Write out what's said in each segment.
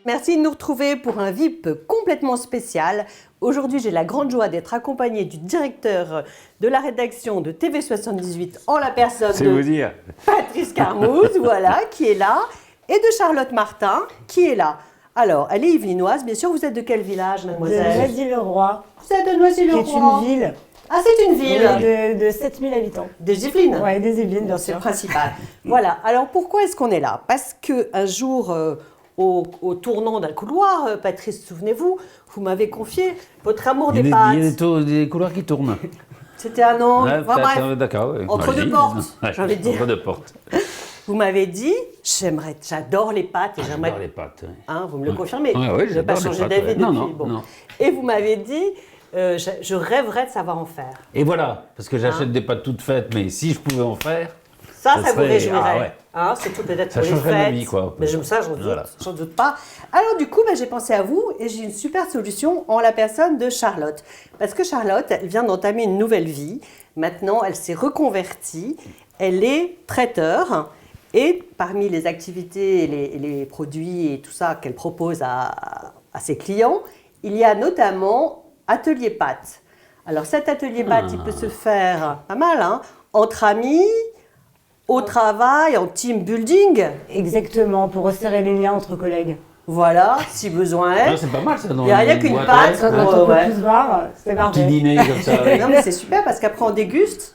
merci de nous retrouver pour un VIP complètement spécial. Aujourd'hui, j'ai la grande joie d'être accompagnée du directeur de la rédaction de TV78 en la personne de Patrice Carmouze, voilà, qui est là, et de Charlotte Martin, qui est là. Alors, elle est yvelinoise, bien sûr. Vous êtes de quel village, mademoiselle? De Noisy-le-Roi. Vous êtes de Noisy-le-Roi. Qui est une ville. Ah, c'est une ville de 7000 habitants. Des Yvelines? Oui, des Yvelines, bien sûr. C'est le principal. Voilà. Alors, pourquoi est-ce qu'on est là? Parce qu'un jour, au tournant d'un couloir, Patrice, souvenez-vous, vous m'avez confié votre amour des pâtes. Il y a des couloirs qui tournent. C'était un an, Ouais, bref, d'accord, ouais. entre deux portes, j'ai envie de dire. Entre deux portes. Vous m'avez dit, j'adore les pâtes. Et j'aimerais. J'adore les pâtes. Ouais. Hein, vous me le confirmez? Oui, je n'ai pas changé d'avis depuis. Non. Et vous m'avez dit, je rêverais de savoir en faire. Et voilà, parce que j'achète des pâtes toutes faites, mais si je pouvais en faire... Ça vous réjouirait. Ah ouais. Hein, surtout peut-être Ça pour les changerait ma fêtes. vie, quoi. Mais ça, j'en doute pas. Alors du coup, j'ai pensé à vous et j'ai une super solution en la personne de Charlotte. Parce que Charlotte, elle vient d'entamer une nouvelle vie. Maintenant, elle s'est reconvertie. Elle est traiteur. Et parmi les activités et les produits et tout ça qu'elle propose à ses clients, il y a notamment atelier pâtes. Alors cet atelier pâtes, il peut se faire pas mal, hein, entre amis, au travail, en team building. Exactement, pour resserrer les liens entre collègues. Voilà, si besoin est. C'est pas mal ça. Il n'y a rien qu'une pâte. Quand on peut plus se voir, c'est parfait. Petit dîner comme ça. Non mais c'est super parce qu'après on déguste.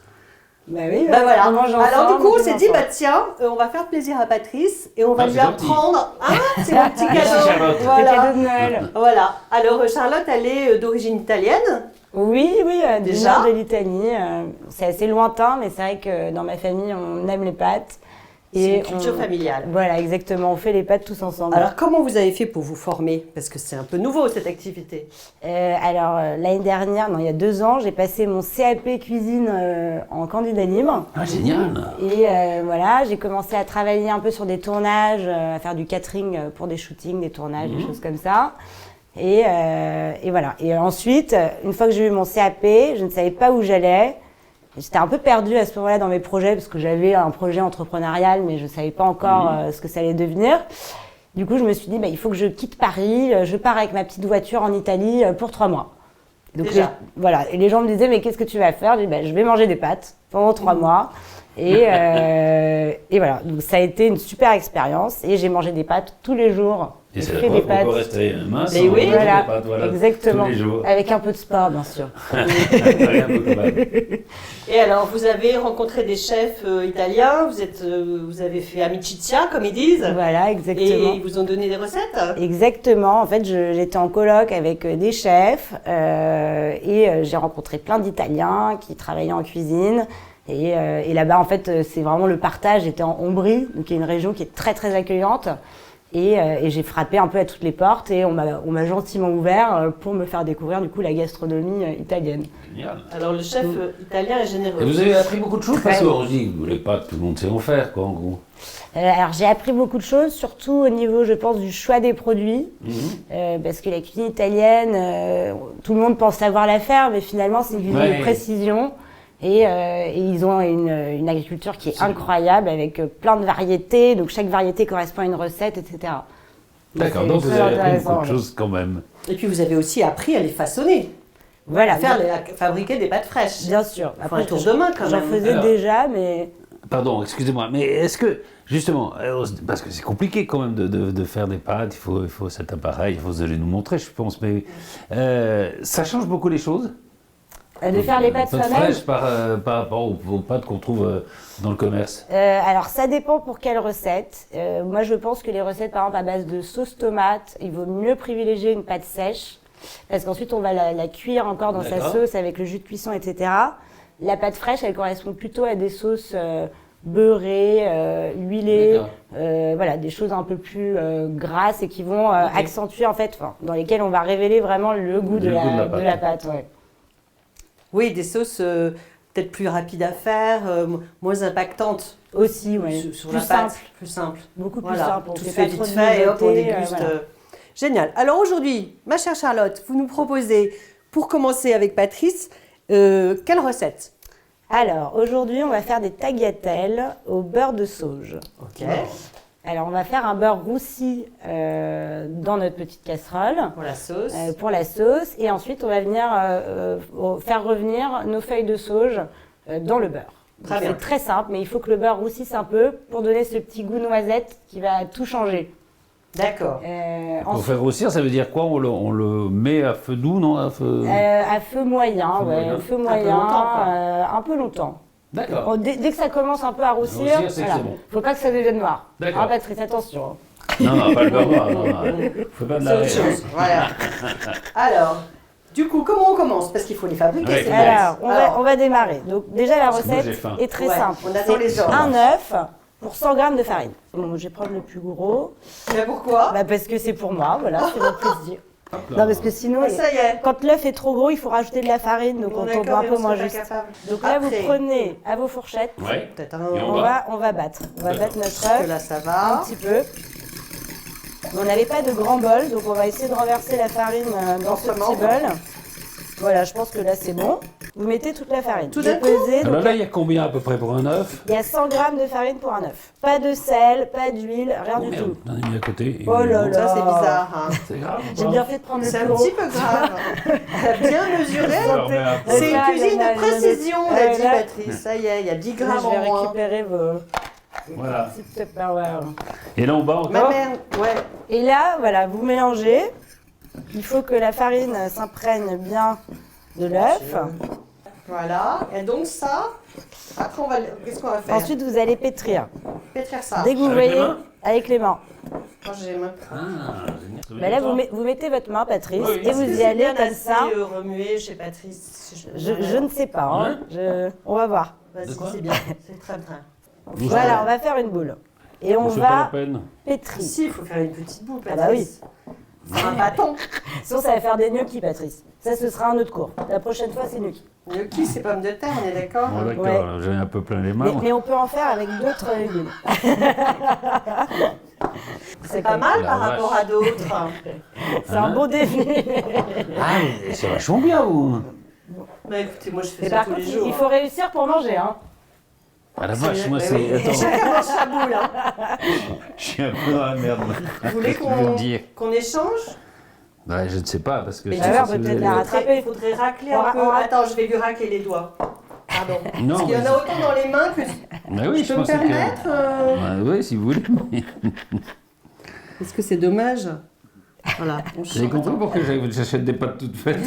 Bah oui, voilà. on mange Alors du ensemble, coup, on s'est dit, tiens, on va faire plaisir à Patrice et on va lui apprendre. Hein, c'est mon petit cadeau. Charlotte. C'est cadeau de Noël. Voilà. Alors Charlotte, elle est d'origine italienne. Oui, du Déjà nord de l'Italie. C'est assez lointain, mais c'est vrai que dans ma famille, on aime les pâtes. C'est une culture familiale. Voilà, exactement. On fait les pâtes tous ensemble. Alors, comment vous avez fait pour vous former? Parce que c'est un peu nouveau, cette activité. L'année dernière, il y a 2 ans, j'ai passé mon CAP cuisine en candidat libre. Ah, génial. Et voilà, j'ai commencé à travailler un peu sur des tournages, à faire du catering pour des shootings, des tournages, des choses comme ça. Et voilà. Et ensuite, une fois que j'ai eu mon CAP, je ne savais pas où j'allais. J'étais un peu perdue à ce moment-là dans mes projets parce que j'avais un projet entrepreneurial, mais je ne savais pas encore ce que ça allait devenir. Du coup, je me suis dit, il faut que je quitte Paris. Je pars avec ma petite voiture en Italie pour 3 mois. Donc, voilà. Et les gens me disaient, mais qu'est-ce que tu vas faire? Je dis, je vais manger des pâtes pendant 3 mois. Et voilà. Donc, ça a été une super expérience. Et j'ai mangé des pâtes tous les jours. Et c'est fait des pâtes. Rester mince. Mais oui, voilà, des pâtes, voilà, exactement. tous les jours. Avec un peu de sport, bien sûr. Et alors, vous avez rencontré des chefs italiens, vous avez fait amicizia, comme ils disent. Voilà, exactement. Et ils vous ont donné des recettes? Exactement. En fait, j'étais en coloc avec des chefs et j'ai rencontré plein d'Italiens qui travaillaient en cuisine. Et là-bas, en fait, c'est vraiment le partage. J'étais en Ombrie, donc il y a une région qui est très, très accueillante. Et j'ai frappé un peu à toutes les portes et on m'a gentiment ouvert pour me faire découvrir du coup la gastronomie italienne. Génial. Alors le chef italien est généreux. Et vous avez appris beaucoup de choses parce qu'on dit les pâtes, tout le monde sait en faire, quoi, en gros. Alors j'ai appris beaucoup de choses, surtout au niveau, je pense, du choix des produits, parce que la cuisine italienne, tout le monde pense savoir la faire, mais finalement c'est une cuisine de précision. Et ils ont une agriculture qui est incroyable avec plein de variétés. Donc chaque variété correspond à une recette, etc. D'accord, donc vous avez appris beaucoup de choses quand même. Et puis vous avez aussi appris à les façonner. Voilà. À fabriquer des pâtes fraîches. Bien sûr. Après, un tour de main quand même. J'en faisais déjà, mais... Pardon, excusez-moi, mais est-ce que, justement, parce que c'est compliqué quand même de faire des pâtes, il faut cet appareil, il faut nous montrer, je pense, mais ça change beaucoup les choses? De faire les pâtes soi-même fraîches par rapport aux pâtes qu'on trouve dans le commerce. Alors ça dépend pour quelle recette. Moi je pense que les recettes par exemple à base de sauce tomate, il vaut mieux privilégier une pâte sèche parce qu'ensuite on va la cuire encore dans sa sauce avec le jus de cuisson, etc. La pâte fraîche elle correspond plutôt à des sauces beurrées, huilées, voilà, des choses un peu plus grasses et qui vont accentuer en fait, dans lesquelles on va révéler vraiment le goût de la pâte. Ouais. Oui, des sauces peut-être plus rapides à faire, moins impactantes. Aussi, oui. Sur plus la pâte, simple. plus simple. Beaucoup plus simple. Tout se fait vite fait et hop, on déguste. Génial. Alors aujourd'hui, ma chère Charlotte, vous nous proposez, pour commencer avec Patrice, quelle recette? Alors, aujourd'hui, on va faire des tagliatelles au beurre de sauge. Ok. Alors, on va faire un beurre roussi dans notre petite casserole Pour la sauce. pour la sauce. Et ensuite, on va venir faire revenir nos feuilles de sauge dans le beurre. Très bien. C'est très simple, mais il faut que le beurre roussisse un peu pour donner ce petit goût noisette qui va tout changer. D'accord. Pour faire grossir, ça veut dire quoi? On le met à feu doux, non? À feu... À feu moyen, Feu moyen. feu Un peu moyen, longtemps, quoi. un peu longtemps. D'accord. Bon, dès que ça commence un peu à roussir, Roussir, c'est que voilà. c'est bon. Faut pas que ça devienne noir. D'accord. Hein, Patrice, attention. Non, non, pas le beurre noir. Non, non. Faut pas de C'est la autre chose. Voilà. Alors, du coup, comment on commence? Parce qu'il faut les fabriquer, Ouais. ces Alors, pâtes. on va démarrer. Donc déjà, la Parce que moi, j'ai recette faim. est très Ouais, simple. on attend les C'est ordres. un œuf pour 100 g de farine. Bon, je vais prendre le plus gros. Mais pourquoi? Bah, parce que c'est pour moi, voilà, c'est mon plaisir. Hop là. Non, parce que sinon, Ah, ça y est. quand l'œuf est trop gros, il faut rajouter de la farine, donc on tombe D'accord, un mais peu on moins serait juste. pas capable. Donc là, vous Après, prenez à vos fourchettes, Ouais. peut-être Et un... on on va battre. On va D'accord. battre notre que œuf là, ça un va. petit peu. On n'avait pas de grand bol, donc on va essayer de renverser la farine dans ce Forcément. petit bol. Voilà, je pense que là c'est bon. Vous mettez toute la farine. Tout d'un Vous coup pesez, Alors donc là, il y a combien à peu près pour un œuf? il y a 100 g de farine pour un œuf. Pas de sel, pas d'huile, rien Oh du merde, tout. j'en ai mis à côté. Oh là là. Ça, c'est bizarre. Hein. C'est grave. ou J'ai pas? bien fait de prendre le C'est plus un gros. petit peu grave. Elle a bien mesuré. Alors, mais après- C'est une Là, cuisine il y en a- de précision, il y en a- l'a dit là- Patrice. Ça y est, il y a 10 Là, grammes je vais en moins. récupérer vos Voilà. petites Tupperware. Et là, on bat Ma encore? mère, ouais. Et là, voilà, vous mélangez. Il faut que la farine s'imprègne bien de l'œuf. Voilà. Et donc ça, après, on va... qu'est-ce qu'on va faire? Ensuite, vous allez pétrir. Pétrir ça. Dès que vous Avec les voyez, mains avec les mains. Moi, j'ai ma... Ah, génial. Ça veut Bah dire là, quoi? vous mettez votre main, Patrice, Oui. et vous y allez comme ça. remuer chez Patrice. Je ne sais pas, hein. On va voir. Vas-y, De quoi c'est bien. C'est très bien. Voilà, on va faire une boule. Et on C'est pas la va peine. pétrir. Si, il faut faire une petite boule, Ah bah Patrice. Un bâton. Sinon, ça va faire des gnocchis, Patrice. Ça, ce sera un autre cours. La prochaine fois, c'est gnocchi. Gnocchi, c'est pomme de terre, on est d'accord? Bon, d'accord, Ouais. là, j'ai un peu plein les mains. Mais on peut en faire avec d'autres légumes. C'est pas mal La par vache. rapport à d'autres. C'est un bon défi. Ah, mais c'est vachement bien, vous. Bah écoutez, moi je fais Mais ça par tous contre, les jours. il faut réussir pour manger, hein. Ah la vache, moi Bah c'est. oui. Attends, Chacun mange sa boule. Hein. je suis un peu dans la merde. Vous voulez Qu'est-ce que je veux dire qu'on échange? Bah, je ne sais pas, parce que. Mais si tu ça, vas c'est peut-être le- la rattraper. Il faudrait racler On un ra- peu. on ra- Attends, je vais lui racler les doigts. Pardon. Non, Parce qu'il y en mais a autant dans les mains que. Bah oui, Je peux me pensais que- permettre Bah, oui, si vous voulez. mais- Est-ce que c'est dommage? Voilà. On Vous avez compris pourquoi j'achète des pâtes toutes faites?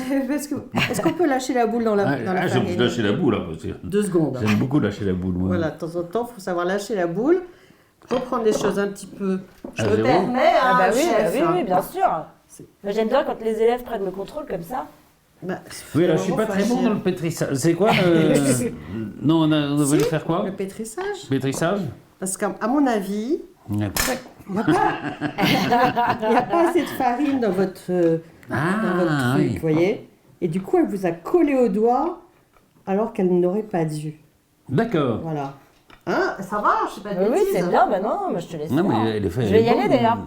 Est-ce qu'on peut lâcher la boule dans la, dans la je farine? vais lâcher la boule, là, parce que 2 secondes. j'aime beaucoup lâcher la boule, moi. Voilà, de temps en temps, il faut savoir lâcher la boule, reprendre les choses un petit peu. Je À me zéro. permets, hein, Ah bah oui, chef. oui, bien sûr. Moi, j'aime bien quand les élèves prennent le contrôle comme ça. Bah, Oui, alors je suis faut pas très bon agir. dans le pétrissage. C'est quoi Non, on veut faire quoi? Le pétrissage. Pétrissage? Parce qu'à mon avis, Ouais. il n'y a pas assez de farine dans votre, dans votre Ah, truc, oui. vous voyez. Et du coup, elle vous a collé au doigt alors qu'elle n'aurait pas dû. D'accord. Voilà. Hein, ça va, je sais pas de Oui, bêtises. c'est bien, bah non, moi je te laisse. Non, faire. mais elle est faite. Je vais y aller d'ailleurs.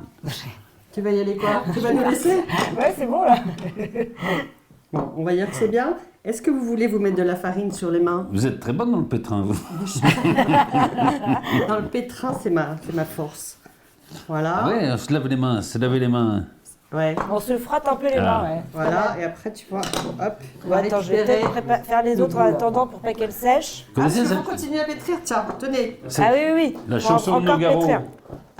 Tu vas y aller quoi? Tu vas nous laisser? Ouais, c'est bon là. Bon, on va dire que c'est bien. Est-ce que vous voulez vous mettre de la farine sur les mains? Vous êtes très bonne dans le pétrin, vous. Dans le pétrin, c'est ma force. Voilà. Ah ouais, on se lave les mains, se laver les mains. Ouais. On se frotte un peu les Ah. mains, ouais. Voilà, et après tu vois, hop, on va Attends, je vais récupérer. peut-être faire les autres en attendant pour pas qu'elles sèchent. Vous Ah, connaissez si ça vous continuez à pétrir, tiens, tenez. C'est Ah oui, oui, oui. La Faut chanson de encore Nougaro. pétrir.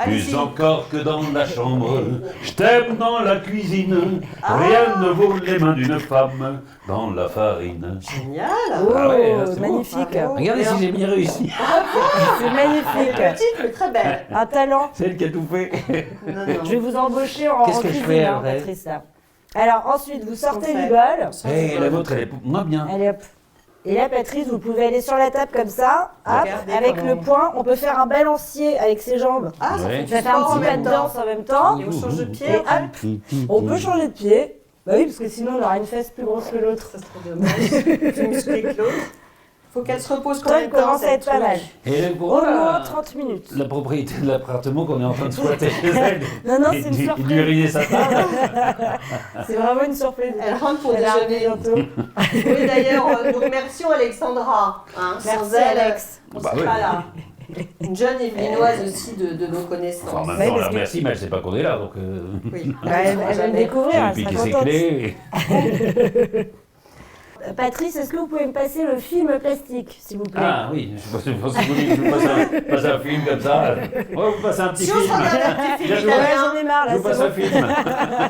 Allez-y. Plus encore que dans la chambre, je t'aime dans la cuisine. Rien ne vaut les mains d'une femme dans la farine. Génial. Oh, Ah ouais, c'est bon. magnifique. Bravo. Regardez si j'ai bien réussi. C'est Elle est magnifique. petite, mais très belle. Un talent. C'est elle qui a tout fait. Non, non. Je vais vous embaucher en Qu'est-ce que je cuisine, fais hein, après Patrice, là. Alors ensuite, vous sortez fait du bol. Hey, la vôtre, elle est moins bien. Allez hop. Et là, Patrice, vous pouvez aller sur la table comme ça. Hop, Regardez avec comment- le poing, on peut faire un balancier avec ses jambes. Ah, ça Ouais. fait Tu du vas faire un sport en petit pas même de temps. danse en même temps. Et on change de pied. Et hop, on peut changer de pied. Bah oui, parce que sinon, on aura une fesse plus grosse que l'autre. Ça serait dommage. Plus musclé que l'autre. Faut qu'elle se repose Toi, combien il de temps commence à cette être pas mal. truc Et le Au gros, moins 30 minutes. la propriété de l'appartement qu'on est en train de squatter chez elle. Non, non, Et c'est une lui- surprise. lui ruiner sa table. C'est vraiment une surprise. Elle rentre pour Elle arrive déjeuner. bientôt. Oui, d'ailleurs, donc merci Alexandra. Hein, sans Merci, elle, Alex. on Bah serait oui. pas là. Une jeune Yvelinoise aussi de nos connaissances. Enfin, en même Ouais, temps, on parce la que- remercie, mais elle ne sait pas qu'on est là, donc... Oui. Elle va me découvrir, Elle elle pique sera ses contente. clés. Patrice, est-ce que vous pouvez me passer le film plastique, s'il vous plaît? Ah oui, je pensais que vous vouliez que je vous passe un film comme ça. On va vous passer un petit Si on se film. regarde un petit film Je vous- Ouais, italien, j'en ai marre Je là, vous passe c'est un bon. film.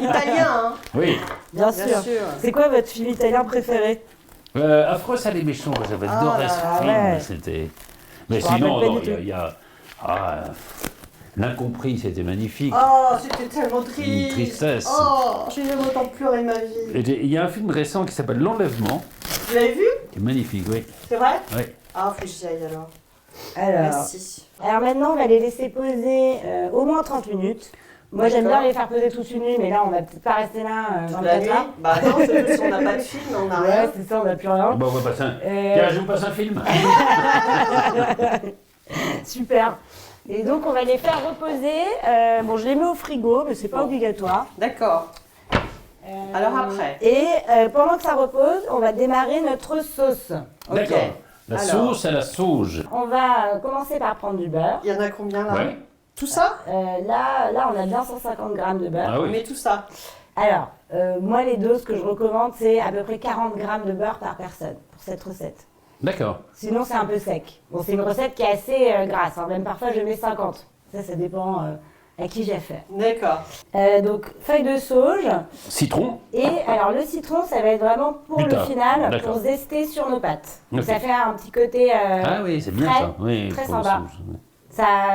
italien, hein. Oui. Bien Bien sûr. sûr. C'est quoi votre film italien préféré? Affreux, ça les méchants, j'avais adoré là ce là, film. ouais. C'était... Mais Je me sinon, rappelle pas non, du tout. il y a... L'incompris, c'était magnifique. Oh, c'était tellement triste. Une tristesse. Oh, j'ai jamais autant pleuré ma vie. Et il y a un film récent qui s'appelle L'Enlèvement, Vous l'avez vu? qui est magnifique, oui. C'est vrai? Oui. Ah, faut que j'y aille alors. Alors, Merci. maintenant, on va les laisser poser au moins 30 minutes. Moi, j'aime D'accord. bien les faire poser toute une nuit, mais là, on va peut-être pas rester là Toute la 24 nuit? heures. Bah non, c'est si on n'a pas de film, on n'a Ouais, rien. c'est ça, on n'a plus rien. Bon, on va passer un... Euh, Tiens, je vous passe un film. Super. Et donc, on va les faire reposer. Bon, je les mets au frigo, mais c'est pas obligatoire. D'accord. Alors après? Et pendant que ça repose, on va démarrer notre sauce. D'accord. La Alors. sauce à la sauge. On va commencer par prendre du beurre. Il y en a combien là? Ouais. Tout ça? Là, on a bien 150 grammes de beurre. Ah On oui. met tout ça. Alors, moi, les doses que je recommande, c'est à peu près 40 grammes de beurre par personne pour cette recette. D'accord. Sinon, c'est un peu sec. Bon, c'est une recette qui est assez grasse. Hein. Même parfois, je mets 50. Ça dépend à qui j'ai affaire. D'accord. Donc, feuille de sauge. Citron. Et alors, le citron, ça va être vraiment pour Du le tard. final, D'accord. pour zester sur nos pâtes. Donc, Ok. ça fait un petit côté... Ah oui, c'est bien très, ça. Oui, très pour la sympa. sauge.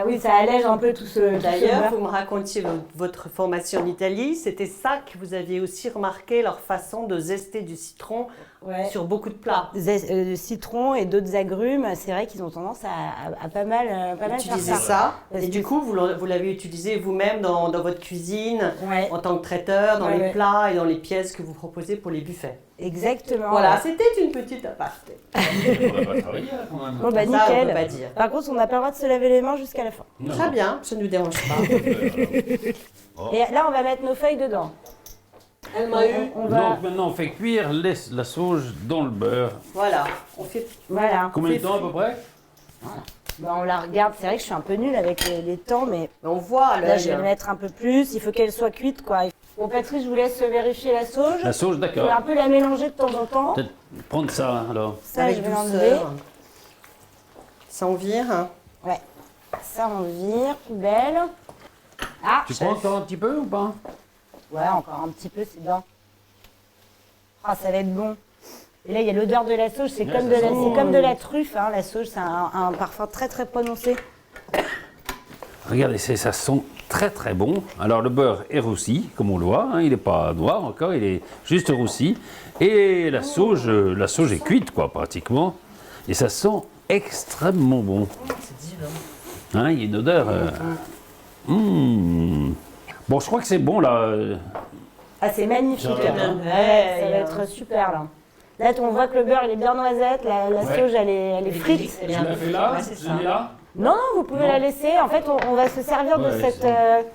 Oui, ça allège un peu tout ce D'ailleurs, beurre. vous me racontiez votre formation en Italie. C'était ça que vous aviez aussi remarqué, leur façon de zester du citron Ouais. sur beaucoup de plats. De citron et d'autres agrumes, c'est vrai qu'ils ont tendance à pas mal faire Utiliser ça. ça. Parce Et que- du coup, vous l'avez utilisé vous-même dans votre cuisine, Ouais, en tant que traiteur, dans Ouais, les ouais. plats et dans les pièces que vous proposez pour les buffets. exactement. Voilà, c'était une petite aparté. On va pas travailler là quand même. Bon, bah Ça, on nickel. peut pas dire. Par contre, on n'a pas le droit de se laver les mains jusqu'à la fin. Non. Très bien, ça ne nous dérange pas. Oh. Et là, on va mettre nos feuilles dedans. Elle m'a eu. On va... Donc maintenant, on fait cuire la sauge dans le beurre. Voilà, on fait. Voilà. Combien de temps à peu près? Bah, on la regarde. C'est vrai que je suis un peu nulle avec les temps, mais On voit à là, je vais l'œil. le mettre un peu plus. Il faut qu'elle soit cuite, quoi. Bon, Patrice, je vous laisse vérifier la sauge. La sauge, Je vais d'accord. un peu la mélanger de temps en temps. Peut-être prendre ça alors. Ça, Avec je vais l'enlever. douceur. Ça en vire. Hein. Ouais. Ça, on vire. Poubelle. Ah, Tu prends encore un petit peu ou pas? ouais, encore un petit peu, c'est bien. Ah, ça va être bon. Et là, il y a l'odeur de la sauge. C'est Ouais, comme, ça de la, sent c'est bon, comme de oui. la truffe. Hein. La sauge, c'est un parfum très, très prononcé. Regardez, ça sent très très bon. Alors le beurre est roussi, comme on le voit. Hein, il n'est pas noir encore, il est juste roussi. Et la sauge est cuite, quoi, pratiquement. Et ça sent extrêmement bon. C'est divin. Hein, il y a une odeur. Bon, je crois que c'est bon là. Ah, c'est magnifique. Ça va, hein. Ouais, ça va Ouais, être super, là. Là, on voit que le beurre, il est bien noisette. La Ouais. sauge, elle est frite. C'est Je bien. la fais là, Ouais, c'est je ça. mets là. Non, non, vous pouvez Non. la laisser. En fait, on va se servir de Ouais, cette,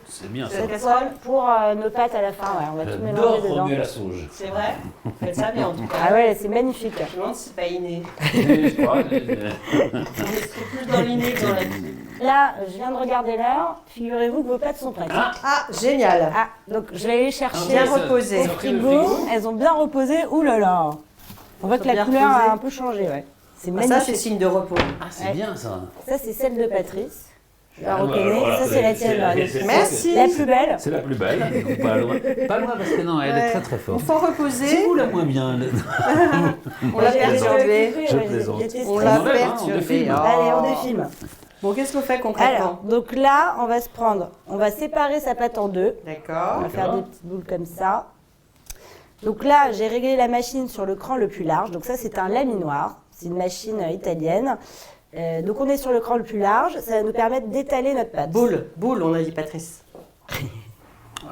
C'est bien ça. Cette cette casserole poêle pour nos pâtes à la fin. Ouais, on va tout mélanger J'adore dedans. remuer la sauge. C'est vrai. Faites ça bien en tout cas. Ah ouais, c'est magnifique. Je me demande si c'est pas inné. Je crois, On est plus dans l'inné que dans la vie. Là, je viens de regarder l'heure. Figurez-vous que vos pâtes sont prêtes. Ah, génial. Ah, donc je vais aller chercher Bien ça- reposé. au ça- frigo. Elles ont bien reposé. Ouh là là. On voit que Elles ont la bien couleur reposé. a un peu changé, ouais. C'est Ah, ça, c'est magnifique. signe de repos. Ah, c'est Ouais. bien ça. Ça, c'est celle de Patrice. Je la Ah, reconnais. voilà, Ça, c'est la tienne. Marie. Merci. La plus belle. C'est la plus belle. Pas loin. Pas loin parce que non, elle est Ouais. très très Il forte. faut reposer. C'est vous la moins bien. On l'a J'ai perturbé. Je plaisante. On On l'a enlève, hein, on perturbé. défile. Allez, on Oh. défilme. Bon, qu'est-ce qu'on fait Alors, concrètement? donc là, on va se prendre, on va séparer sa pâte en deux. On D'accord. va faire des petites boules comme ça. Donc là, j'ai réglé la machine sur le cran le plus large. Donc ça, c'est un laminoir. C'est une machine italienne. Donc on est sur le cran le plus large. Ça va nous permettre d'étaler notre pâte. Boule, boule, on a dit Patrice.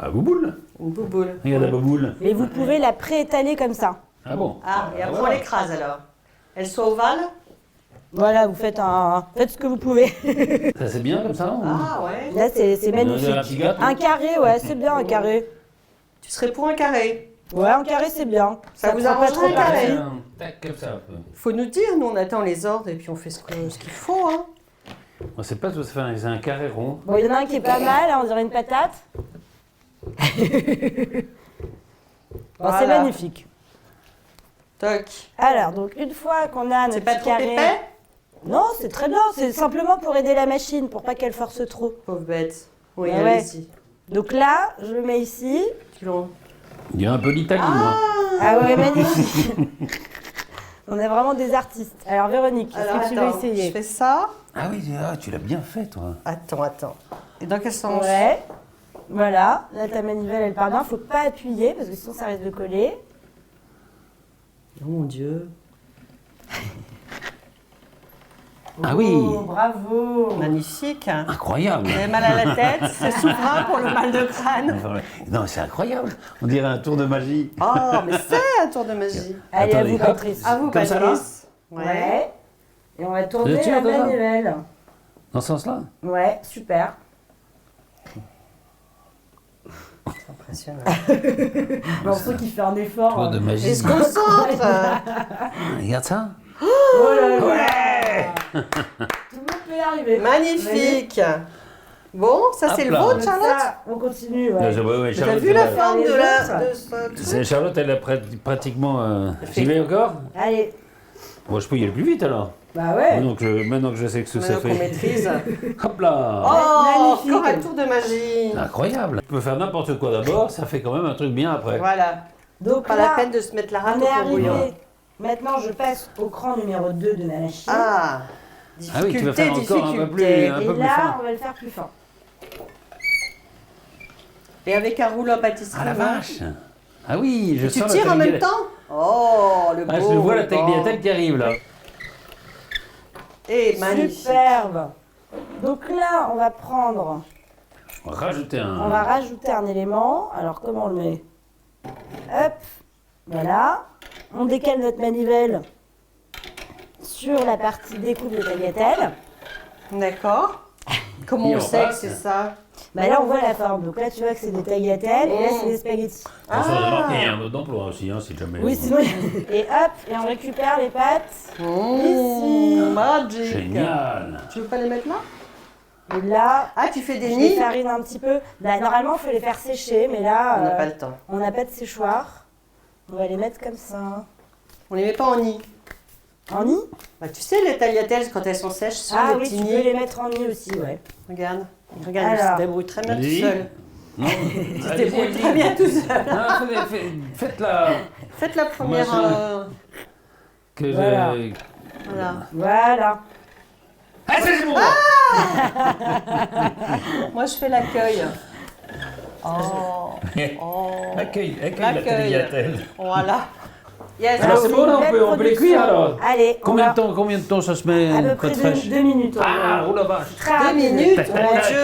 Ah, bouboule. Une bouboule. Regarde la bouboule. Mais vous pouvez la pré-étaler comme ça. Ah bon. Ah, et après on voilà. l'écrase alors. Elle soit ovale? Voilà, vous faites faites ce que vous pouvez. Ça c'est bien comme ça ou- Ah ouais. Là, c'est Un petit magnifique. gâteau. Un carré, ouais, c'est bien un carré. Tu serais pour un carré? Ouais, un carré, c'est bien. Ça vous prend pas arrange trop un carré? parti. Tac, comme ça un peu. Faut nous dire, nous on attend les ordres et puis on fait ce qu'il faut. Hein. On sait pas tout ça fait, c'est un carré rond. Bon, il y en a un qui est pas mal, hein, on dirait une patate. Bon, c'est Voilà. magnifique. Toc. Alors, donc une fois qu'on a C'est notre pas petit trop carré... épais? Non, c'est très bien, c'est simplement pour aider la machine, pour pas qu'elle force trop. Pauvre bête. Oui, Ouais, ouais. allez-y. Donc là, je le mets ici. Tu l'en- Il y a un peu l'Italie, moi. Ah ouais, magnifique. On est vraiment des artistes. Alors Véronique, est-ce Alors que tu veux attends, essayer? je fais ça. Ah oui, tu l'as bien fait, toi. Attends. Et dans quel sens? Ouais. Voilà, là ta manivelle elle part bien, faut pas appuyer parce que sinon ça risque de coller. Oh mon Dieu. Ah oui. Oh, bravo. Magnifique. Incroyable. Vous avez mal à la tête? C'est souverain pour le mal de crâne. Non, c'est incroyable. On dirait un tour de magie. Oh, mais c'est un tour de magie. Allez, à Attendez, vous hop. Patrice. À vous, Comme ça, là? Patrice. Ouais. Et on va tourner Vous êtes sûr la de ça manivelle. Dans ce sens-là? Ouais, super. Impressionnant. Bon, on sent qu'il fait un effort. Tour de hein. magie. Et se concentre. Regarde ça. Oh là là. Tout le monde peut y arriver. Magnifique. Bon, ça c'est Hop le là. vôtre, Donc Charlotte? ça, on continue. Ouais. Ouais, T'as Charlotte, vu la elle a- forme de les la... autres de ce truc? C'est Charlotte, elle a pratiquement. J'y vais encore? Allez, Bon, je peux y aller plus vite alors. bah ouais. Maintenant que je sais que ce que ça Maintenant qu'on fait. maîtrise. Hop là! Oh, magnifique. encore un tour de magie. C'est incroyable! Tu peux faire n'importe quoi d'abord, ça fait quand même un truc bien après. Voilà. Donc Pas là, la peine de se mettre la rate on au est fond bouillant. arrivé. Maintenant, je passe au cran numéro 2 de ma machine. Ah, Ah oui, tu vas faire encore un peu plus. difficulté. Un Et peu plus là, fin. on va le faire plus fin. Et avec un rouleau à pâtisserie. Ah la hein. vache! Ah oui, je Tu sens tires la en même tagliatelle. temps? Oh, le beau. Ah, je vois la ruban. tagliatelle qui arrive là. Et magnifique. Superbe. Donc là, on va prendre, On va rajouter on va un. rajouter un élément. Alors, comment on le met? Hop, voilà. On décale notre manivelle sur la partie découpe de tagliatelle. D'accord. Comment Et on on sait que passe. c'est ça? Bah là, on voit la forme. Donc là, tu vois que c'est des tagliatelles et là, c'est des spaghettis. Attention, on a marqué, il y a un mode d'emploi aussi, hein, si jamais. Oui, sinon. Et hop, et on récupère les pâtes. Ici. Magic. Génial! Tu veux pas les mettre là? Et là, Ah, tu fais des je les nids? farine un petit peu. Bah, normalement, il faut les faire sécher, mais là, On n'a pas le temps. on n'a pas de séchoir. On va les mettre comme ça. On les met pas en nid. En nid? Bah, tu sais, les tagliatelles, quand elles sont sèches, sont Ah des oui, petits tu peux nids. les mettre en nid aussi, ouais. Regarde. Regarde, il Alors. se débrouille très bien tout Allez-y. seul. Non? Il se Allez-y, débrouille allez-y. très bien tout seul. Non, faites-la. Faites la première. Machin. Que Voilà. je. Voilà. Voilà. Ah, c'est bon! Moi, je fais l'accueil. Oh. Oh. Accueille la L'accueil. tagliatelle. Voilà. Yes, Alors, go. c'est bon, là, une belle on peut les cuire, production. alors. Allez, Combien de temps ça se met À peu une près côte 2 fraîche? minutes. Ah, oh la vache! Très 2 rapide. minutes, Tac, tac, mon tac. Dieu.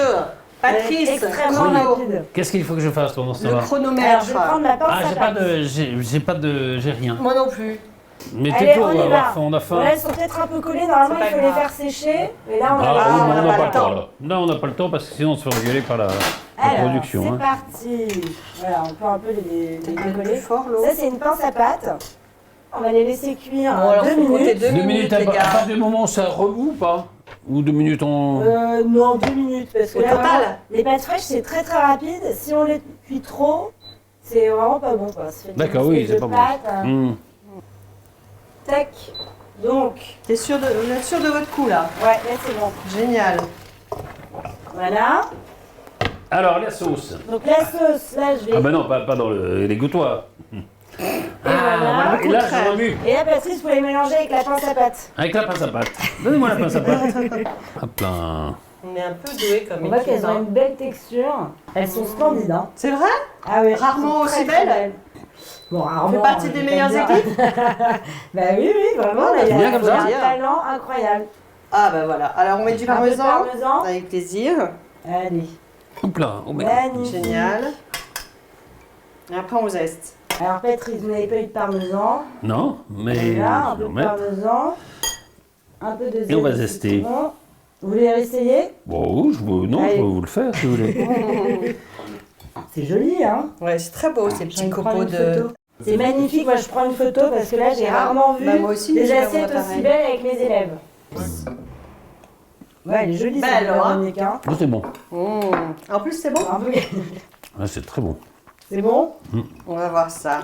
Patrice, Extrêmement chrono. rapide. Qu'est-ce qu'il faut que je fasse pendant ce Le temps-là? Alors, chronomètre. je vais prendre ma pince Ah, à j'ai pas pâte. j'ai rien. Moi non plus. Mais Allez, tais-toi, on on y va va. avoir faim, on a faim. Bon, là, elles sont peut-être un peu collées. Normalement, C'est il pas faut les grave. faire sécher. Et là, on Ah, va oui, on mais n'a on n'a pas le temps temps. là. Non, on n'a pas le temps parce que sinon on se fait engueuler par la Alors, production. c'est hein. parti. Voilà, on peut un peu les Peut-être plus décoller. fort, l'eau. Ça, c'est une pince à pâte. On va les laisser cuire Bon, alors, 2 faut compter minutes. 2 minutes, minutes les à gars. partir du moment où ça remue ou pas? Ou 2 minutes en. Non, 2 minutes. Parce que Au là, total vraiment, les pâtes fraîches, c'est très très rapide. Si on les cuit trop, c'est vraiment pas bon. Quoi. Ça fait des D'accord, oui, espèces c'est de pas bon. pâtes, Hmm. Tac. Donc, T'es sûr de, vous êtes sûr de votre coup, là? ouais, là, c'est bon. Génial. Voilà. Alors, la sauce. Donc, la sauce, là, je vais. Ah, bah non, pas dans les gouttoirs. voilà. Et là, contraire. je remue. Et là, Patrice, vous les mélanger avec la pince à pâte. Avec la pince à pâte. Donnez-moi la pince à pâte. Hop là. On est un peu doué comme On voit qu'elles équipe, ont hein. une belle texture. Elles sont splendides, hein. C'est vrai? Ah oui, Rarement elles sont aussi très, très belles. Bon, On rarement. fait partie je des vais meilleures pas dire. équipes? Bah oui, oui, vraiment. Là, il y C'est bien a comme ça. un talent incroyable. Ah bah voilà. Alors on met du Un peu de parmesan. parmesan. Avec plaisir. Allez. Hop là. Oh, mais- Magnifique. Génial. Et après on zeste. Alors, Patrice, vous n'avez pas eu de parmesan. Non, mais. Là, un je peu vais en de mettre. parmesan. Un peu de Et on va zeste de zester. citron. Vous voulez essayer? Bon, non, Allez. je peux vous le faire si vous voulez. C'est joli, hein? Ouais, c'est très beau ces Je petits vais prendre copeaux une de. photo. C'est magnifique. Moi, je prends une photo parce que là, j'ai rarement vu Bah, moi aussi, des mais je vais assiettes avoir aussi pareil. belles avec mes élèves. Ouais, elle est jolie, Belle, ça, le beurre hein. Monique, hein. Oh, c'est bon. En plus, c'est bon. Un peu- Ah, c'est très bon. C'est bon? On va voir ça.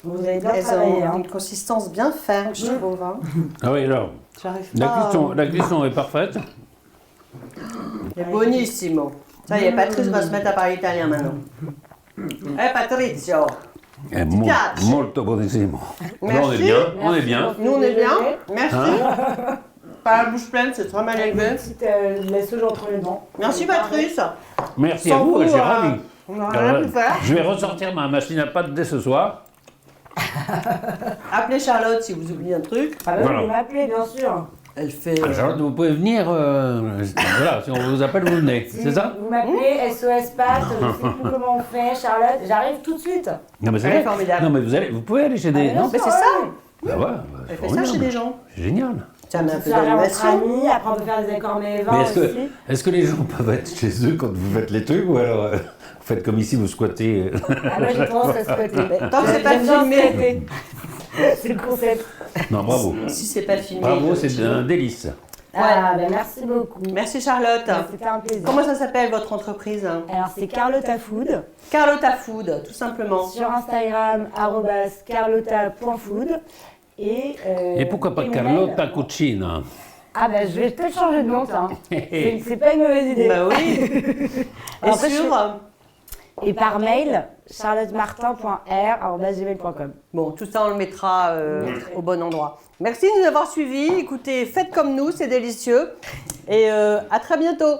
Vous avez bien Elles travaillé, ont hein. une consistance bien ferme, je trouve. Hein. Ah oui, alors, J'arrive la pas. cuisson est parfaite. C'est bonissimo. Ça y est, Patrice va se mettre à parler italien maintenant. Patrizio. È piace? molto buonissimo. Là, on est Merci. bien, on est bien. Nous, on est bien. Merci. Hein? Pas la bouche pleine, c'est très mal Avec une élevé. petite la sauge entre les dents. Merci, Patrice. Merci Sans à vous, vous, je suis ravi. On n'a rien pu faire. Je vais ressortir ma machine à pâte dès ce soir. Appelez Charlotte si vous oubliez un truc. Ah bah oui, Voilà. vous m'appelez, bien sûr. Elle fait. Charlotte, vous pouvez venir. Voilà, si on vous appelle, vous venez. C'est ça? Vous m'appelez, SOS Pâtes, je sais plus comment on fait, Charlotte, j'arrive tout de suite. Non, mais c'est Elle est vrai. formidable. Non, mais vous pouvez aller chez des. bien Non, Mais sûr, c'est ça. bah ouais, Elle fait ça chez des gens. C'est génial. Ça met un peu Ça va entre d'animation. amis, après on peut faire des accords mais Mais aussi. est-ce que les gens peuvent être chez eux quand vous faites les trucs ou alors vous faites comme ici, vous squattez Ah, moi j'ai tendance à squatter. Tant que c'est pas J'aime bien filmé. squatter. C'est le concept. Non, bravo. Si c'est pas filmé. Bravo, je- c'est un délice. Ah, ben merci beaucoup. Merci Charlotte. C'était un plaisir. Comment ça s'appelle votre entreprise? Alors c'est Carlotta Food. Carlotta Food, tout simplement. Sur Instagram, @carlotta.food. Et pourquoi pas mon Carlotta mail. Cucina? Ah ben je vais peut-être changer de nom, ça. C'est pas une mauvaise idée. Bah oui. Et Après, sur. Et par mail, charlottemartin.r@gmail.com. Bon, tout ça, on le mettra au bon endroit. Merci de nous avoir suivis. Écoutez, faites comme nous, c'est délicieux. Et à très bientôt.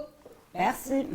Merci.